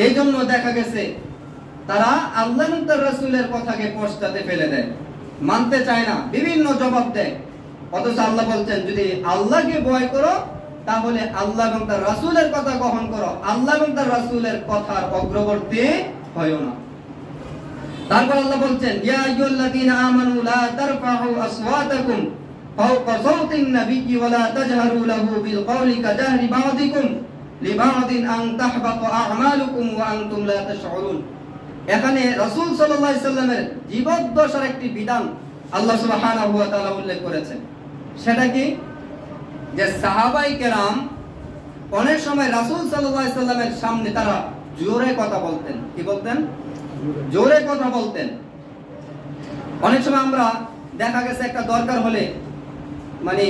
এই জন্য দেখা গেছে তারা আল্লাহ এবং তার রাসূলের কথাকে পশ্চাতে ফেলে দেয়, মানতে চায় না, বিভিন্ন জবাব দেয়। অথচ আল্লাহ বলছেন যদি আল্লাহকে ভয় করো তাহলে আল্লাহ এবং তার রাসূলের কথা গ্রহণ করো, আল্লাহ এবং তার রাসূলের কথার অগ্রবর্তী হয়ো না। তারপর আল্লাহ বলছেন ইয়া আইয়ুহাল্লাযীনা আমানু লা তারফাউ আসওয়াতাকুম ফাওকা সাওতিন নাবিয়্যি ওয়া লা তাজহারু লাহু বিল কওলি কাজাহরি বা'দিকুম লিবা'দিন আন তাহবাতা আ'মালুকুম ওয়া আনতুম লা তাশউরুন। এখানে রাসূল সাল্লাল্লাহু আলাইহি সাল্লামের জীবদ্দশার একটি বিধান আল্লাহ সুবহানাহু ওয়া তাআলা উল্লেখ করেছেন। সেটা কি? যে সাহাবায়ে কেরাম অনেক সময় রাসূল সাল্লাল্লাহু আলাইহি সাল্লামের সামনে তারা জোরে কথা বলতেন। কি বলতেন? জোরে কথা বলতেন। অনেক সময় আমরা দেখা গেছে একটা দরকার হলে, মানে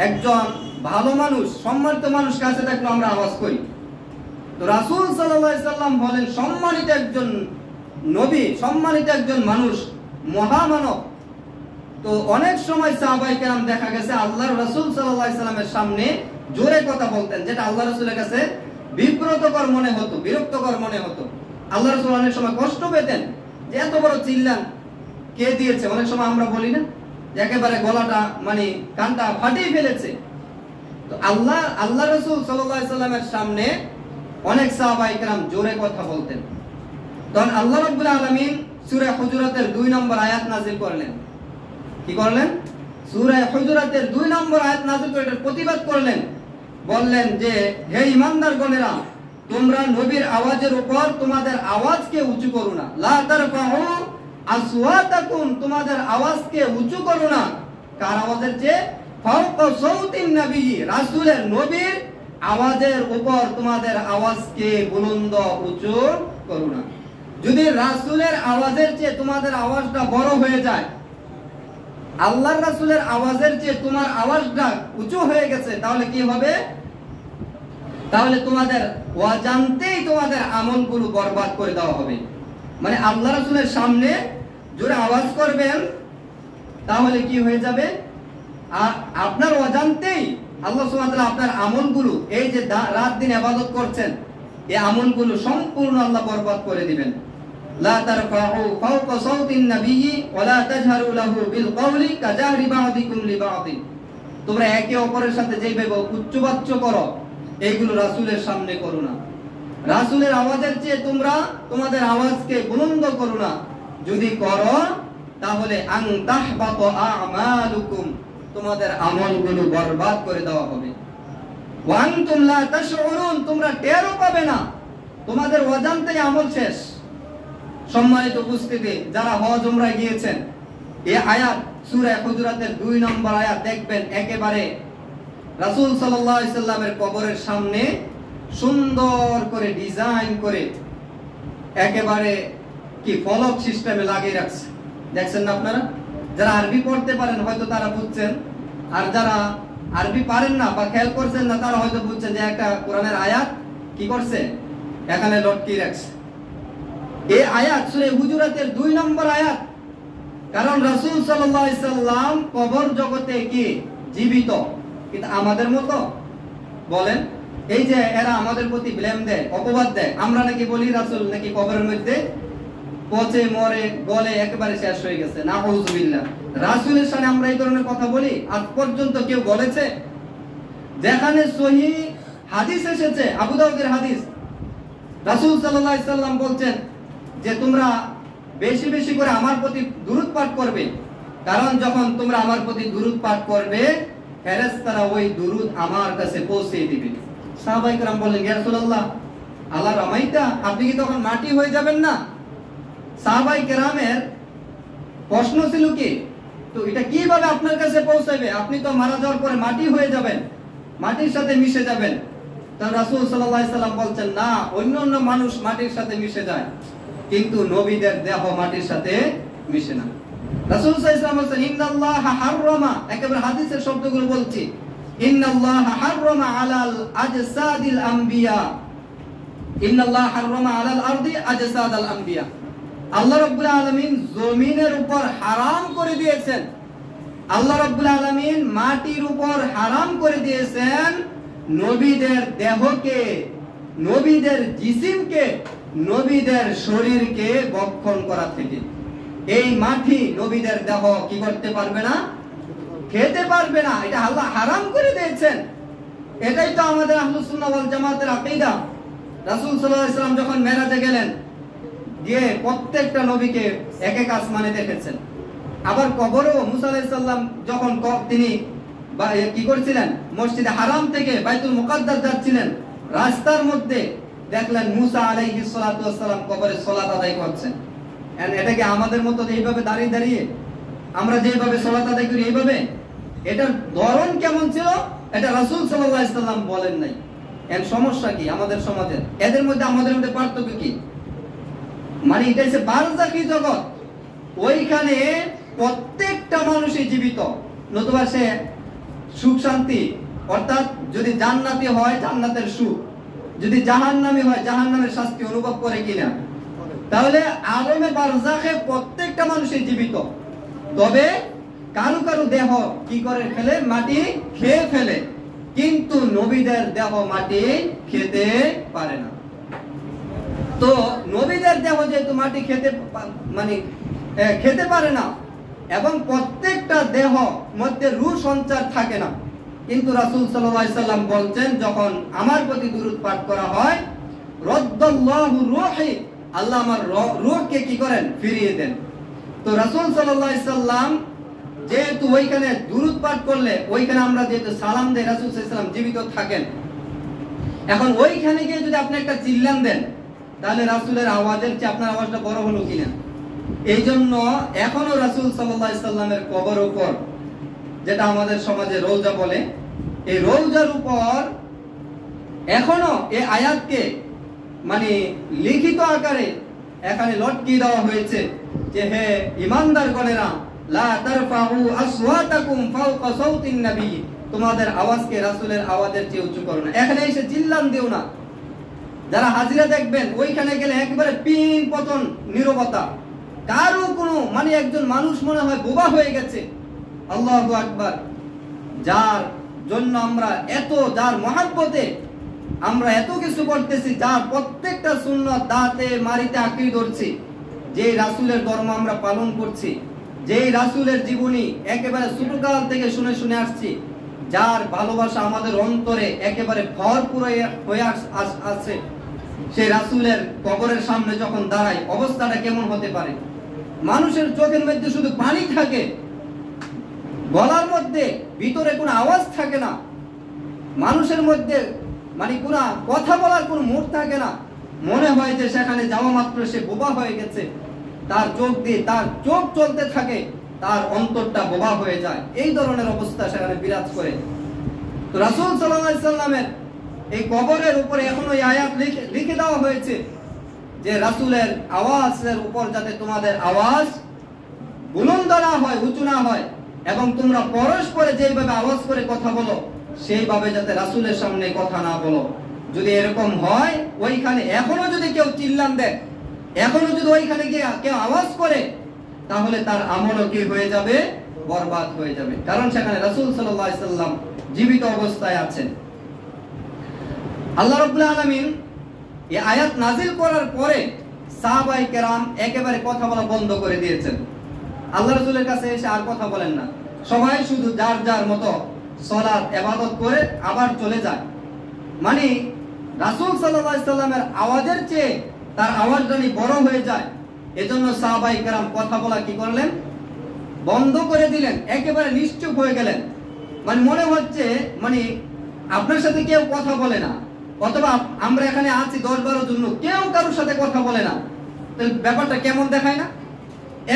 একজন ভালো মানুষ, সম্মানিত মানুষ কাছে থাকলে আমরা আওয়াজ করি। তো রাসূল সাল্লাল্লাহু আলাইহি সাল্লাম বলেন সম্মানিত একজন নবী, সম্মানিত একজন মানুষ, মহামানব। তো অনেক সময় সাহাবায়ে কেরাম দেখা গেছে আল্লাহর রাসূল সাল্লাল্লাহু আলাইহি সাল্লামের সামনে জোরে কথা বলতেন, যেটা আল্লাহ রাসূলের কাছে বিব্রতকর মনে হতো, বিরক্তকর মনে হতো। আল্লাহ রাসূল অনেক সময় কষ্ট পেতেন যে এত বড় চিল্লান কে দিয়েছে। অনেক সময় আমরা বলি না যে একেবারে গলাটা মানে কানটা ফাটিয়ে ফেলেছে। তো আল্লাহ রাসূল সাল্লাল্লাহু আলাইহি সাল্লামের সামনে অনেক সাহাবায়ে কেরাম জোরে কথা বলতেন। তখন আল্লাহ রাব্বুল আলামিন সূরা হুজুরাতের 2 নম্বর আয়াত নাযিল করলেন। কি করলেন? সূরা হুজুরাতের 2 নম্বর আয়াত নাযিল করে এটার প্রতিবাদ করলেন। বললেন যে হে ঈমানদারগণেরা, তোমরা নবীর আওয়াজের উপর তোমাদের আওয়াজকে উঁচু করো না। লা তারফাউ আসওয়াতাকুম, তোমাদের আওয়াজকে উঁচু করো না। কার আওয়াজের চেয়ে? ফাওকা সাউতিন নবী, রাসূলের নবীর আওয়াজের উপর তোমাদের আওয়াজকে বুলন্দ উঁচু করো না। যদি রাসূলের আওয়াজের চেয়ে তোমাদের আওয়াজটা বড় হয়ে যায়, আল্লাহর রাসূলের আওয়াজের চেয়ে তোমার আওয়াজটা উঁচু হয়ে গেছে, তাহলে কি হবে? তাহলে তোমাদের অজান্তেই তোমাদের আমলগুলো বরবাদ করে দেওয়া হবে। মানে আল্লাহ রাসূলের সামনে জোরে আওয়াজ করবেন, তাহলে কি হয়ে যাবে? আপনার অজান্তেই আল্লাহ সুবহানাহু ওয়া তাআলা আপনার আমলগুলো, এই যে রাত দিন ইবাদত করছেন, এই আমলগুলো সম্পূর্ণ আল্লাহ বরবাদ করে দিবেন। লা তারফাউ ফাওকা সাউতিন নবী ওয়া লা তাজহারু লাহু বিল কওলি কাজাহরি বা'দিকুম লিবা'দিন, তোমরা একে অপরের সাথে যেভাবে উচ্চবাচ্য করো, এইগুলো রাসূলের সামনে করো না। রাসূলের আওয়াজের চেয়ে তোমরা তোমাদের আওয়াজকে বুলন্দ করো না। যদি করো তাহলে আন তাহবাতু আ'মালুকুম, তোমাদের আমলগুলো বরবাদ করে দেওয়া হবে। ওয়া আনতুম লা তাশউরুন, তোমরা টেরও পাবে না, তোমাদের অজান্তেই আমল শেষ। সম্মানিত উপস্থিতি, যারা হজ উমরায় গিয়েছেন, এই আয়াত সূরা হুজুরাতের 2 নম্বর আয়াত দেখবেন একেবারে রাসূল সাল্লাল্লাহু আলাইহি সাল্লামের কবরের সামনে সুন্দর করে ডিজাইন করে একেবারে কি ফলক সিস্টেমে লাগিয়ে রাখছে। দেখছেন না আপনারা? যারা আরবি পড়তে পারেন হয়তো তারা বুঝছেন, আর যারা আরবি পারেন না বা খেয়াল করছেন না তারা হয়তো বুঝছেন যে একটা কোরআনের আয়াত কি করছে, এখানে লটকিয়ে রাখছে। এই আয়াত সূরা হুজুরাতের 2 নম্বর আয়াত। কারণ রাসূল সাল্লাল্লাহু আলাইহি সাল্লাম কবর জগতে কি জীবিত, কিন্তু আমাদের মতো বলেন, এই যে এরা আমাদের প্রতি ব্লেম দেয়, অপবাদ দেয়, আমরা নাকি বলি রাসূল নাকি কবরের মধ্যে পচে মরে গলে একেবারে শেষ হয়ে গেছে, নাউযুবিল্লাহ। রাসূলের সামনে আমরা এই ধরনের কথা বলি? আজ পর্যন্ত কেউ বলেছে? যেখানে সহিহ হাদিস এসেছে, আবু দাউদের হাদিস, রাসূল সাল্লাল্লাহু আলাইহি সাল্লাম বলছেন যে তোমরা বেশি বেশি করে আমার প্রতি দুরূদ পাঠ করবে, কারণ যখন তোমরা আমার প্রতি দুরূদ পাঠ করবে ফেরেশতারা ওই দুরূদ আমার কাছে পৌঁছে দিবে। সাহাবায়ে কেরাম বললেন, ইয়া রাসূলুল্লাহ, আল্লাহ রামাইতা, আপনি কি তখন মাটি হয়ে যাবেন না? সাহাবায়ে কেরামের প্রশ্ন ছিল কি, তো এটা কিভাবে আপনার কাছে পৌঁছাবে? আপনি তো মারা যাওয়ার পরে মাটি হয়ে যাবেন, মাটির সাথে মিশে যাবেন। তো রাসূল সাল্লাল্লাহু আলাইহি সাল্লাম বলছেন, না, অন্যান্য মানুষ মাটির সাথে মিশে যায়, কিন্তু নবীদের দেহ মাটির সাথে মিশে না। রাসূল সাল্লাল্লাহু আলাইহি ওয়াসাল্লাম বলেন, ইন্নাল্লাহা হাররামা, একেবারে হাদিসের শব্দগুলো বলছি, ইন্নাল্লাহা হাররামা আলাল আজসাদিল আম্বিয়া, ইন্নাল্লাহা হাররামা আলাল আরদি আজসাদাল আম্বিয়া। আল্লাহ রাব্বুল আলামিন জমিনের উপর হারাম করে দিয়েছেন, আল্লাহ রাব্বুল আলামিন মাটির উপর হারাম করে দিয়েছেন নবীদের দেহকে, নবীদের জিসিমকে, নবীদের শরীরকে ভক্ষণ করা থেকে। এই মাটি নবীদের দেহ কি করতে পারবে না? খেতে পারবে না, এটা আল্লাহ হারাম করে দিয়েছেন। এটাই তো আমাদের আহলুস সুন্নাহ ওয়াল জামাতের আকীদা। রাসূল সাল্লাল্লাহু আলাইহি ওয়াসাল্লাম যখন মেরাজে গেলেন, গিয়ে প্রত্যেকটা নবীকে এক এক আসমানে দেখেছেন। আবার কবরেও মুসা আলাইহিস সালাম যখন তিনি কি করছিলেন, মসজিদে হারাম থেকে বাইতুল মুকাদ্দাস যাচ্ছিলেন, রাস্তার মধ্যে দেখলেন মুসা আলাইহিস সালাতু ওয়াস সালাম কবরে সালাত আদায় করছেন। এটা কি আমাদের মতো এইভাবে দাঁড়িয়ে দাঁড়িয়ে আমরা যেভাবে সালাত আদায় করি এইভাবে? এটার ধরন কেমন ছিল এটা রাসূল সাল্লাল্লাহু আলাইহি সাল্লাম বলেন নাই। এর সমস্যা কি আমাদের সমাজে? এদের মধ্যে আমাদের মধ্যে পার্থক্য কি? মানে এটা হচ্ছে বারজাখী জগৎ, ওইখানে প্রত্যেকটা মানুষই জীবিত, নতুবা সে সুখ শান্তি অর্থাৎ যদি জান্নাতি হয় জান্নাতের সুখ, যদি জাহান্নামী হয় জাহান্নামের শাস্তি অনুভব করে কিনা। তাহলে আলমে বারজাখে প্রত্যেকটা মানুষই জীবিত, তবে কারো কারো দেহ কি করে ফেলে, মাটি খেয়ে ফেলে, কিন্তু নবীদের দেহ মাটি খেতে পারে না। তো নবীদের দেহ যেহেতু মাটি খেতে পারে না, এবং প্রত্যেকটা দেহ মধ্যে রূহ সঞ্চার থাকে না, কিন্তু রাসূল সাল্লাল্লাহু আলাইহি সাল্লাম বলছেন যখন আমার প্রতি দুরূদ পাঠ করা হয়, রাদ্দাল্লাহু রূহি, আল্লাহ আমার রূহকে কি করেন, ফিরিয়ে দেন। তো রাসূল সাল্লাল্লাহু আলাইহি সাল্লাম যেহেতু ওইখানে দুরূদ পাঠ করলে ওইখানে আমরা যেহেতু সালাম দেই, রাসূল সাল্লাল্লাহু আলাইহি সাল্লাম জীবিত থাকেন। এখন ওইখানে গিয়ে যদি আপনি একটা চিল্লান দেন, তাহলে রাসূলের আওয়াজের চেয়ে আপনার আওয়াজটা বড় হলো কিনা। এই জন্য এখনো রাসূল সাল্লাল্লাহু আলাইহি সাল্লামের কবর উপর, যেটা আমাদের সমাজে রওজা বলে, এই রওজার উপর এখনো এই আয়াতকে লিখিত আকারে এখানে লটকিয়ে দেওয়া হয়েছে যে হে ঈমানদারগণেরা, লা তারফাউ আসওয়াতাকুম ফাওকা সাউতিন নবী, তোমাদের আওয়াজকে রাসূলের আওয়াজের চেয়ে উঁচু করো না। এখানে এসে চিল্লান দিও না। যারা হাজিরা দেখবেন ওইখানে গেলে একেবারে পিন পতন নীরবতা, কারো কোনো একজন মানুষ মনে হয় বোবা হয়ে গেছে। আল্লাহু আকবার। যার জন্য আমরা যার মহব্বতে আমরা এত কিছু করতেছি, যার প্রত্যেকটা সুন্নাত দাঁতে মারিতে আঁকড়ে ধরছি, যে রাসূলের ধর্ম আমরা পালন করছি, যে রাসূলের জীবনী একেবারে ছোটকাল থেকে শুনে শুনে আসছি, যার ভালোবাসা আমাদের অন্তরে একেবারে ভরপুর হয়ে আছে, সেই রাসূলের কবরের সামনে যখন দাঁড়াই অবস্থাটা কেমন হতে পারে। মানুষের চোখের মধ্যে শুধু পানি থাকে, গলার মধ্যে ভিতরে কোনো আওয়াজ থাকে না, মানুষের মধ্যে কোনো কথা বলার কোনো মুড থাকে না। মনে হয় যে সেখানে যাওয়া মাত্র সে বোবা হয়ে গেছে, তার চোখ চলতে থাকে, তার অন্তরটা বোবা হয়ে যায়। এই ধরনের অবস্থা সেখানে বিরাজ করে। তো রাসূল সাল্লাল্লাহু আলাইহি সাল্লামের এই কবরের উপরে এখনো এই আয়াত লিখে দেওয়া হয়েছে যে রাসূলের আওয়াজের উপর যাতে তোমাদের আওয়াজ বুলন্দ না হয়, উঁচু না হয়, এবং তোমরা পরস্পরে যেভাবে আওয়াজ করে কথা বলো সেইভাবে যাতে রাসূলের সামনে কথা না বলো। যদি এরকম হয়, ওইখানে এখনো যদি কেউ চিল্লান দেয়, এখনো যদি ওইখানে গিয়ে কেউ আওয়াজ করে, তাহলে তার আমলও কি হয়ে যাবে, বরবাদ হয়ে যাবে। কারণ সেখানে রাসূল সাল্লাল্লাহু আলাইহি সাল্লাম জীবিত অবস্থায় আছেন। আল্লাহ রাব্বুল আলামিন এই আয়াত নাজিল করার পরে সাহাবায়ে কেরাম একেবারে কথা বলা বন্ধ করে দিয়েছেন। আল্লাহ রাসূলের কাছে এসে আর কথা বলেন না, সবাই শুধু যার যার মতো সালাত ইবাদত করে আবার চলে যায়। রাসূল সাল্লাল্লাহু আলাইহি সাল্লামের আওয়াজের চেয়ে তার আওয়াজটা বড় হয়ে যায়। এজন্য সাহাবায়ে কেরাম কথা বলা কি করলেন, বন্ধ করে দিলেন, একেবারে নিশ্চুপ হয়ে গেলেন। মনে হচ্ছে আপনার সাথে কেউ কথা বলে না, অথবা আমরা এখানে আছি 10-12 জন, কেউ কারোর সাথে কথা বলে না। তো ব্যাপারটা কেমন দেখায় না?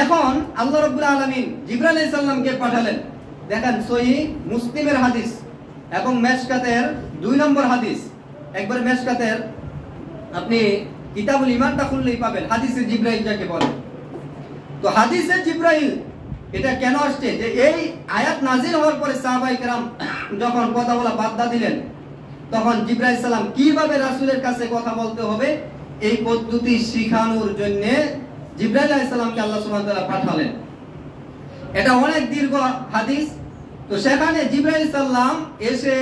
এখন আল্লাহ রাব্বুল আলামিন জিবরাইল আলাইহিস সালামকে পাঠালেন। দেখেন সহিহ মুসলিমের হাদিস এবং মেশকাতের 2 নম্বর হাদিস, একবার মেশকাতের আপনি কিতাবুল ঈমানটা খুললেই পাবেন হাদিসে জিবরাইল যাকে বলে। তো হাদিসে জিবরাইল এটা কেন আসছে, যে এই আয়াত নাজিল হওয়ার পরে সাহাবায়ে কেরাম যখন কথা বলা বাদ দিলেন, তখন জিবরাইল সালাম কিভাবে রাসূলের কাছে কথা বলতে হবে এই পদ্ধতি শেখানোর জন্য জিবরাইল আলাইহিস সালামকে আল্লাহ সুবহানাহু ওয়া তাআলা পাঠালেন। এটা অনেক দীর্ঘ হাদিস। তো সেখানে জিবরাইল সাল্লাম এসে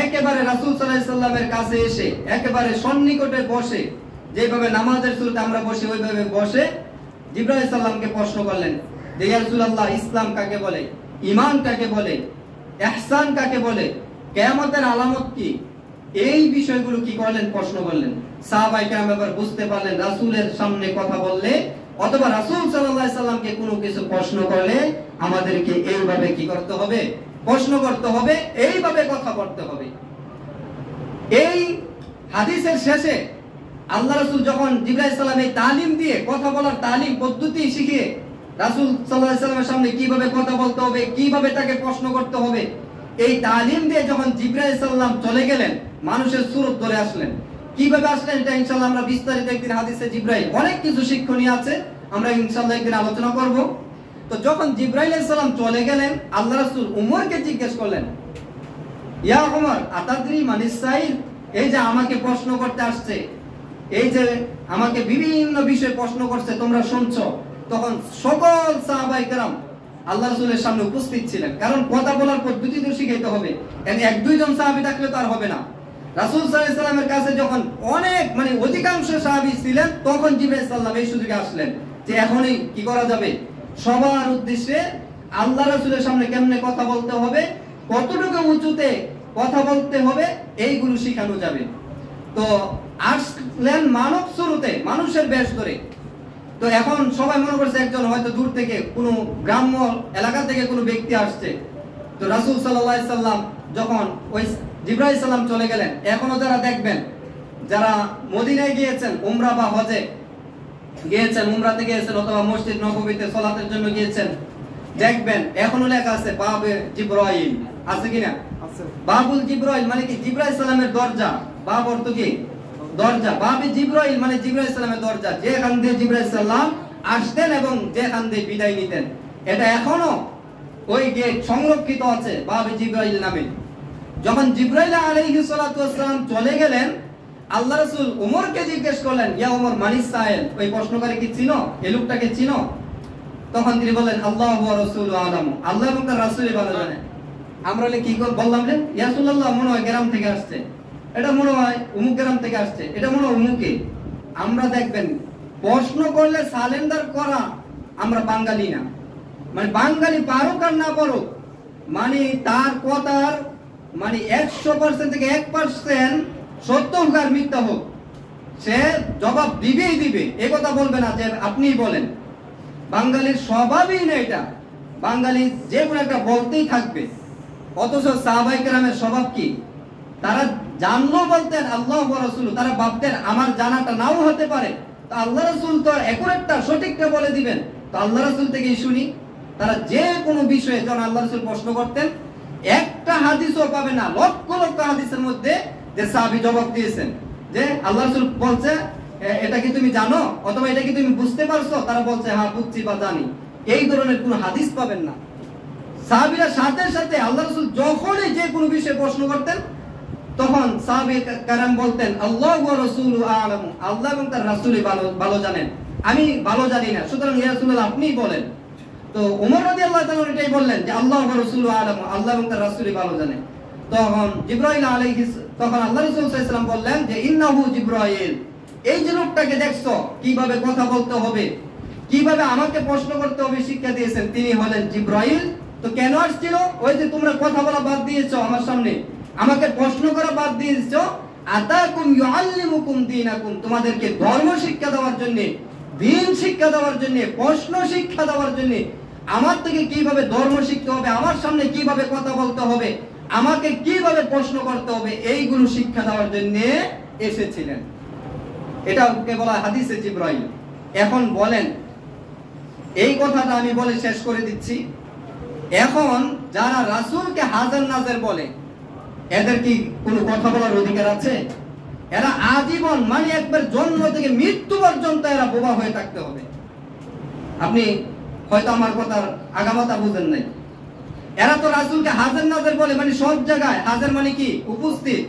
একেবারে রাসূল সাল্লাল্লাহু আলাইহি সাল্লামের কাছে এসে একেবারে সন্নিকটে বসে, যেভাবে নামাজের শুরুতে আমরা বসি ওইভাবে বসে জিবরাইল সাল্লামকে প্রশ্ন করলেন যে ইয়া রাসূলুল্লাহ, ইসলাম কাকে বলে, ঈমান কাকে বলে, ইহসান কাকে বলে, কিয়ামতের আলামত কি, এই বিষয়গুলো কি করলেন, প্রশ্ন করলেন। সাহাবায়ে কেরাম এবার বুঝতে পারলেন রাসূলের সামনে কথা বললে অথবা রাসূল সাল্লাল্লাহু আলাইহি সাল্লামকে কোনো কিছু প্রশ্ন করলে আমাদেরকে এইভাবে কি করতে হবে, প্রশ্ন করতে হবে, এইভাবে কথা বলতে হবে। এই হাদিসের শেষে আল্লাহ রাসূল যখন জিবরাইল সালাম এই তালিম দিয়ে, কথা বলার তালিম পদ্ধতি শিখিয়ে রাসূল সাল্লাল্লাহু আলাইহি সাল্লামের সামনে কিভাবে কথা বলতে হবে, কিভাবে তাকে প্রশ্ন করতে হবে, এই তালিম দিয়ে যখন জিবরাইল সাল্লাম চলে গেলেন, মানুষের সুরত ধরে আসলেন। কিভাবে আসলেন এটা ইনশাআল্লাহ আমরা বিস্তারিত একদিন হাদিসে জিবরাইল অনেক কিছু শিক্ষণীয় আছে, আমরা ইনশাআল্লাহ একদিন আলোচনা করব। তো যখন জিবরাইল আলাইহিস সালাম চলে গেলেন, আল্লাহ রাসূল উমরকে জিজ্ঞেস করলেন ইয়া ওমর আতাদরি মানিস সাইল, এই যে আমাকে প্রশ্ন করতে আসছে, এই যে আমাকে বিভিন্ন বিষয়ে প্রশ্ন করছে, তোমরা শুনছো। তখন সকল সাহাবায়ে কেরাম আল্লাহ রাসূলের সামনে উপস্থিত ছিলেন, কারণ কথা বলার পদ্ধতি তো শিখাইতে হবে। এক দুইজন সাহাবী থাকলে তো আর হবে না। রাসূল সাল্লাল্লাহু আলাইহি ওয়াসাল্লামের কাছে যখন অনেক অধিকাংশ সাহাবী ছিলেন, তখন জিবরাইল সাল্লাল্লাহু এই সুযোগে আসলেন যে এখনই কি করা যাবে, সবার উদ্দেশ্যে আল্লাহ রাসূলের সামনে কেমনে কথা বলতে হবে, কতটুকু উঁচুতে কথা বলতে হবে, এইগুলো শেখানো যাবে। তো আসলেন মানব স্বরূপে, মানুষের বেশ ধরে। তো এখন সবাই মনে করছে একজন হয়তো দূর থেকে কোনো গ্রাম্য এলাকা থেকে কোনো ব্যক্তি আসছে। তো রাসূল সাল্লাল্লাহু আলাইহি সাল্লাম যখন ওই জিবরাইল সালাম চলে গেলেন, এখনো যারা দেখবেন, যারা মদিনায় গিয়েছেন উমরা বা হজে গিয়েছেন, উমরাতে গিয়েছেন অথবা মসজিদ নববীতে সালাতের জন্য গিয়েছেন, দেখবেন এখনো লেখা আছে বাবে জিবরাইল, আছে কিনা? আছে। বাবুল জিবরাইল মানে কি? জিবরাইল সালামের দরজা। বাব অর্থ কি? দরজা। বাবে জিবরাইল মানে জিবরাইল সালামের দরজা, যেখান দিয়ে জিবরাইল সালাম আসতেন এবং যেখান দিয়ে বিদায় নিতেন। এটা এখনো ওই গেট সংরক্ষিত আছে বাবে জিবরাইল নামে। যখন জিবরাইল আলাইহিস সালাতু ওয়াস সালাম চলে গেলেন, আল্লাহ রাসূল ওমরকে জিজ্ঞেস করলেন, ইয়া ওমর মানিস সাইল, ওই প্রশ্নকারী কি চিনো? এই লোকটাকে চিনো? তখন তিনি বললেন, আল্লাহু ওয়া রাসূলু আলামু, আল্লাহ এবং তার রাসূলই ভালো জানে। আমরা কি বললাম রে, ইয়া রাসূলুল্লাহ মনে হয় গ্রাম থেকে আসছে, এটা মনে হয় অমুক গ্রাম থেকে আসছে, এটা মনে হয় অমুকে। আমরা দেখবেন প্রশ্ন করলে সালেন্ডার করা আমরা বাঙালি না। বাঙালি পারুক আর না পারুক, তার কথার 100% থেকে 1% সত্য হোক আর মিথ্যা হোক, সে জবাব দিবেই দিবে। এ কথা বলবে না যে আপনিই বলেন। বাঙালির স্বভাবই না এটা, বাঙালি যে কোনো একটা বলতেই থাকবে। অথচ সাহাবায়ে কেরামের স্বভাব কি? তারা জানলো বলতেন আল্লাহ ওয়া রাসূলু, তারা ভাবতেন আমার জানাটা নাও হতে পারে, তো আল্লাহ রাসূল তো একুরেটটা সঠিকটা বলে দিবেন, তো আল্লাহ রাসূল থেকেই শুনি। তারা যে কোনো বিষয়ে যখন আল্লাহ রাসূল প্রশ্ন করতেন, একটা হাদিসও পাবে না লক্ষ লক্ষ হাদিসের মধ্যে যে সাহাবী জবাব দিয়েছেন যে আল্লাহ রাসূল বলছে এটা কি তুমি জানো, অথবা এটা কি তুমি বুঝতে পারছো, তারা বলছে হ্যাঁ বুঝছি বা জানি, এই ধরনের কোনো হাদিস পাবেন না। সাহাবীরা সাথে সাথে আল্লাহ রাসূল যখনই যে কোনো বিষয়ে প্রশ্ন করতেন, তখন সাহাবায়ে কেরাম বলতেন আল্লাহু ওয়া রাসূলু আ'লামু, আল্লাহ এবং তার রাসূলই ভালো জানেন, আমি ভালো জানি না, সুতরাং ইয়া রাসূলুল্লাহ আপনিই বলেন। তো ওমর রাদিয়াল্লাহু তাআলা এটাই বললেন যে আল্লাহু ওয়া রাসূলু আ'লামু, আল্লাহ এবং তার রাসূলই ভালো জানেন। তখন জিবরাইল আলাইহিস, তখন আল্লাহ রাসূল সাল্লাল্লাহু আলাইহি ওয়াসাল্লাম বললেন যে ইন্নাহু জিবরাইল, এই যে লোকটাকে দেখছো কিভাবে কথা বলতে হবে, কিভাবে আমাকে প্রশ্ন করতে হবে শিক্ষা দিয়েছেন, তিনি হলেন জিবরাইল। তো কেন আসছিল? ওই যে তোমরা কথা বলা বাদ দিয়েছো আমার সামনে, আমাকে প্রশ্ন করা বাদ দিয়েছো, আতাকুম ইউআল্লিমুকুম দীনাকুম, তোমাদেরকে ধর্ম শিক্ষা দেওয়ার জন্য, দ্বীন শিক্ষা দেওয়ার জন্য, প্রশ্ন শিক্ষা দেওয়ার জন্য, আমার থেকে কিভাবে ধর্ম শিখতে হবে, আমার সামনে কিভাবে কথা বলতে হবে, আমাকে কিভাবে প্রশ্ন করতে হবে, এইগুলো শিক্ষা দেওয়ার জন্য এসেছিলেন। এটাকে বলা হাদিসে জিবরাইল। এখন বলেন, এই কথাটা আমি বলে শেষ করে দিচ্ছি। এখন যারা রাসূলকে হাজার নাজের বলে, এদের কি কোনো কথা বলার অধিকার আছে? এরা আজীবন একবার জন্ম থেকে মৃত্যু পর্যন্ত এরা বোবা হয়ে থাকতে হবে। আপনি হয়তো আমার কথার আগামাতা বুঝেন নাই। এরা তো রাসূলকে হাজার নাজের বলে, সব জায়গায় হাজার কি উপস্থিত।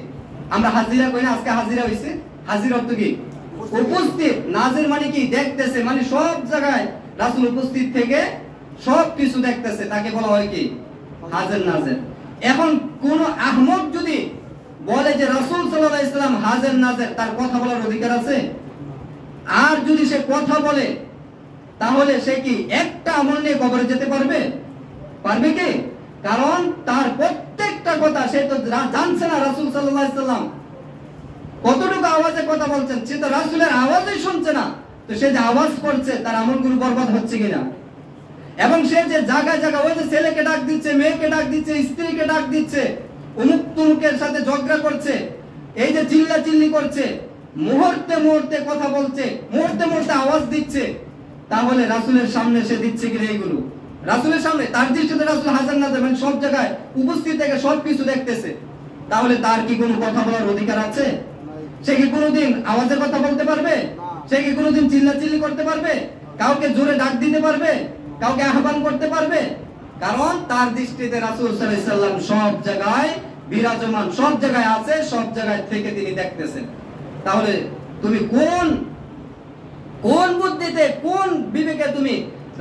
আমরা হাজিরা কই না, আজকে হাজিরা হইছে, হাজির অর্থ কি? উপস্থিত। নাজের কি? দেখতেছে, সব জায়গায় রাসূল উপস্থিত থেকে সব কিছু দেখতেছে, তাকে বলা হয় কি? হাজির নাজের। এখন কোন আহমদ যদি বলে যে রাসূল সাল্লাল্লাহু আলাইহি ওয়াসাল্লাম হাজির নাজের, তার কথা বলার অধিকার আছে? আর যদি সে কথা বলে, তাহলে সে কি একটা আমল নিয়ে কবরে যেতে পারবে? পারবে কি? কারণ তার প্রত্যেকটা কথা সে তো জানছে না রাসূল সাল্লাল্লাহু আলাইহি ওয়াসাল্লাম কতটুকু আওয়াজে কথা বলছেন, সে তো রাসূলের আওয়াজই শুনছে না। তো সে যে আওয়াজ করছে, তার আমলগুলো বরবাদ হচ্ছে কিনা? এবং সে যে জায়গায় জায়গায় ওই যে ছেলেকে ডাক দিচ্ছে, মেয়েকে ডাক দিচ্ছে, স্ত্রীকে ডাক দিচ্ছে, অমুক তমুকের সাথে ঝগড়া করছে, এই যে চিল্লাচিল্লি করছে, মুহূর্তে মুহূর্তে কথা বলছে, মুহূর্তে মুহূর্তে আওয়াজ দিচ্ছে, তাহলে রাসূলের সামনে সে দিচ্ছে কিনা এইগুলো? রাসূলের সামনে তার দৃষ্টিতে রাসূল হাজার নাজের, সব জায়গায় উপস্থিত থেকে সবকিছু দেখতেছে, তাহলে তার কি কোনো কথা বলার অধিকার আছে? সে কি কোনোদিন আওয়াজের কথা বলতে পারবে? সে কি কোনোদিন চিল্লাচিল্লি করতে পারবে? কাউকে জোরে ডাক দিতে পারবে? কাউকে আহ্বান করতে পারবে? কারণ তার দৃষ্টিতে রাসূল সাল্লাল্লাহু আলাইহি ওয়াসাল্লাম সব জায়গায় বিরাজমান, সব জায়গায় আছে, সব জায়গায় থেকে তিনি দেখতেছেন। তাহলে তুমি কোন বুদ্ধিতে, কোন বিবেকে তুমি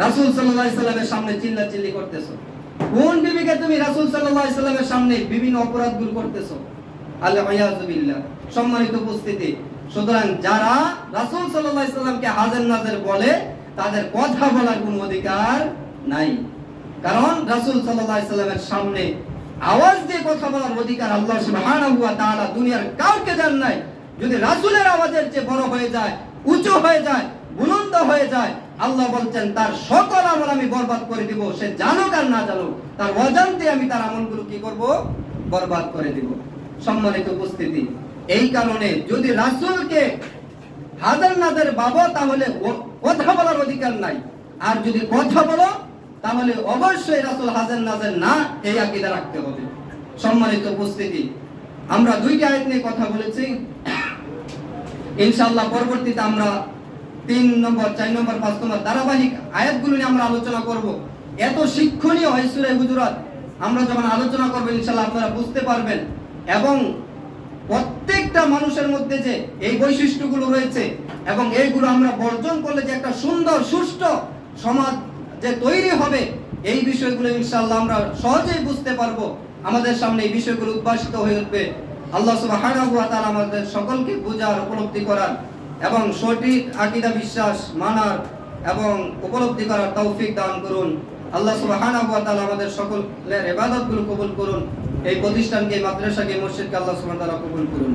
রাসূল সাল্লাল্লাহু আলাইহি সাল্লামের সামনে চিল্লাচিল্লি করতেছো? কোন বিবেকে তুমি রাসূল সাল্লাল্লাহু আলাইহি সাল্লামের সামনে বিভিন্ন অপরাধগুলো করতেছো? আল-ইয়াযু বিল্লাহ। সম্মানিত উপস্থিতি, সুতরাং যারা রাসূল সাল্লাল্লাহু আলাইহি সাল্লামকে হাজের নাজের বলে, তাদের কথা বলার কোনো অধিকার নাই। কারণ রাসূল সাল্লাল্লাহু আলাইহি সাল্লামের সামনে আওয়াজ দিয়ে কথা বলার অধিকার আল্লাহ সুবহানাহু ওয়া তাআলা দুনিয়ার কাউকে দেন নাই। যদি রাসূলের আওয়াজের চেয়ে বড় হয়ে যায়, উঁচু হয়ে যায়, বুলন্দ হয়ে যায়, আল্লাহ বলছেন তার সকল আমল আমি বরবাদ করে দিব। সে জানুক আর না জানুক, তার অজান্তে আমি তার আমলগুলো কি করব? বরবাদ করে দিব। সম্মানিত উপস্থিতি, এই কারণে যদি রাসূলকে হাজার নাজার বাবা, তাহলে কথা বলার অধিকার নাই। আর যদি কথা বলো, তাহলে অবশ্যই রাসূল হাজার নাজার না, এই আকীদা রাখতে হবে। সম্মানিত উপস্থিতি, আমরা দুইটা আয়াত নিয়ে কথা বলেছি। ইনশাআল্লাহ পরবর্তীতে আমরা 3 নম্বর, 4 নম্বর, 5 নম্বর ধারাবাহিক আয়াতগুলো নিয়ে আমরা আলোচনা করব। এত শিক্ষণীয় হয় সূরা হুজুরাত। আমরা যখন আলোচনা করব ইনশাআল্লাহ আপনারা বুঝতে পারবেন, এবং প্রত্যেকটা মানুষের মধ্যে যে এই বৈশিষ্ট্যগুলো রয়েছে এবং এইগুলো আমরা বর্জন করলে যে একটা সুন্দর সুষ্ঠু সমাজ যে তৈরি হবে, এই বিষয়গুলো ইনশাআল্লাহ আমরা সহজেই বুঝতে পারবো। আমাদের সামনে এই বিষয়গুলো উদ্ভাসিত হয়ে উঠবে। আল্লাহ সুবহানাহু ওয়া তাআলা আমাদের সকলকে বুঝার, উপলব্ধি করার এবং সঠিক আকীদা বিশ্বাস মানার এবং উপলব্ধি করার তৌফিক দান করুন। আল্লাহ সুবহানাহু ওয়া তাআলা আমাদের সকলের ইবাদতগুলো কবুল করুন। এই প্রতিষ্ঠানকে, মাদ্রাসাকে, মসজিদকে আল্লাহ সুবহানাহু ওয়া তাআলা কবুল করুন।